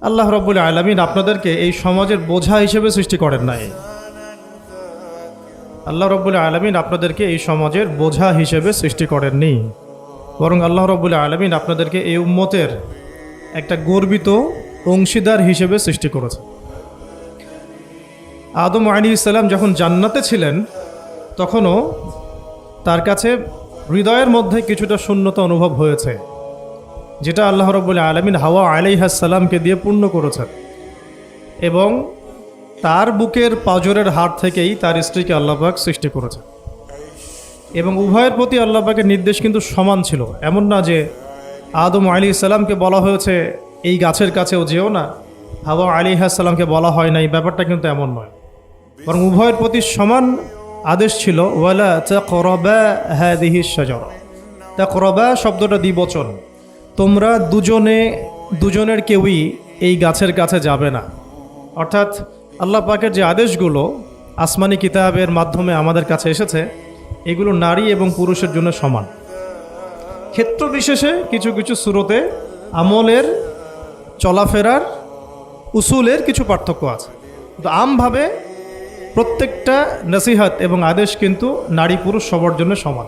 আল্লাহ রাব্বুল আলামিন আপনাদেরকে এই সমাজের বোঝা হিসেবে সৃষ্টি করেন নাই। আল্লাহ রাব্বুল আলামিন আপনাদেরকে এই সমাজের বোঝা হিসেবে সৃষ্টি করেননি, বরং আল্লাহ রাব্বুল আলামিন আপনাদেরকে এই উম্মতের একটা গর্বিত অংশীদার হিসেবে সৃষ্টি করেছে। আদম আলাইহিস সালাম যখন জান্নাতে ছিলেন তখনও তার কাছে হৃদয়ের মধ্যে কিছুটা শূন্যতা অনুভব হয়েছে, যেটা আল্লাহ রাব্বুল আলামিন হাওয়া আলাইহিস সালামকে দিয়ে পূর্ণ করেছেন, এবং তার বুকের পাঁজরের হাড় থেকেই তার স্ত্রীকে আল্লাহ পাক সৃষ্টি করেছেন। এবং উভয়ের প্রতি আল্লাহ পাকের নির্দেশ কিন্তু সমান ছিল। এমন না যে আদম আলাইহিস সালামকে বলা হয়েছে এই গাছের কাছেও যেও না, হাওয়া আলাইহিস সালামকে বলা হয় না, এই ব্যাপারটা কিন্তু এমন নয়, বরং উভয়ের প্রতি সমান আদেশ ছিল। ওয়ালা তাকরাবা হাযিহিশ শাজারা, তাকরাবা শব্দটা দ্বিবচন, তোমরা দুজনের কেউই এই গাছের কাছে যাবে না। অর্থাৎ আল্লাহ পাকের যে আদেশগুলো আসমানি কিতাবের মাধ্যমে আমাদের কাছে এসেছে, এগুলো নারী এবং পুরুষের জন্য সমান। ক্ষেত্র বিশেষে কিছু কিছু সূরতে আমলের, চলাফেরার, উসুলের কিছু পার্থক্য আছে, কিন্তু আমভাবে প্রত্যেকটা নসিহত এবং আদেশ কিন্তু নারী পুরুষ সবার জন্য সমান।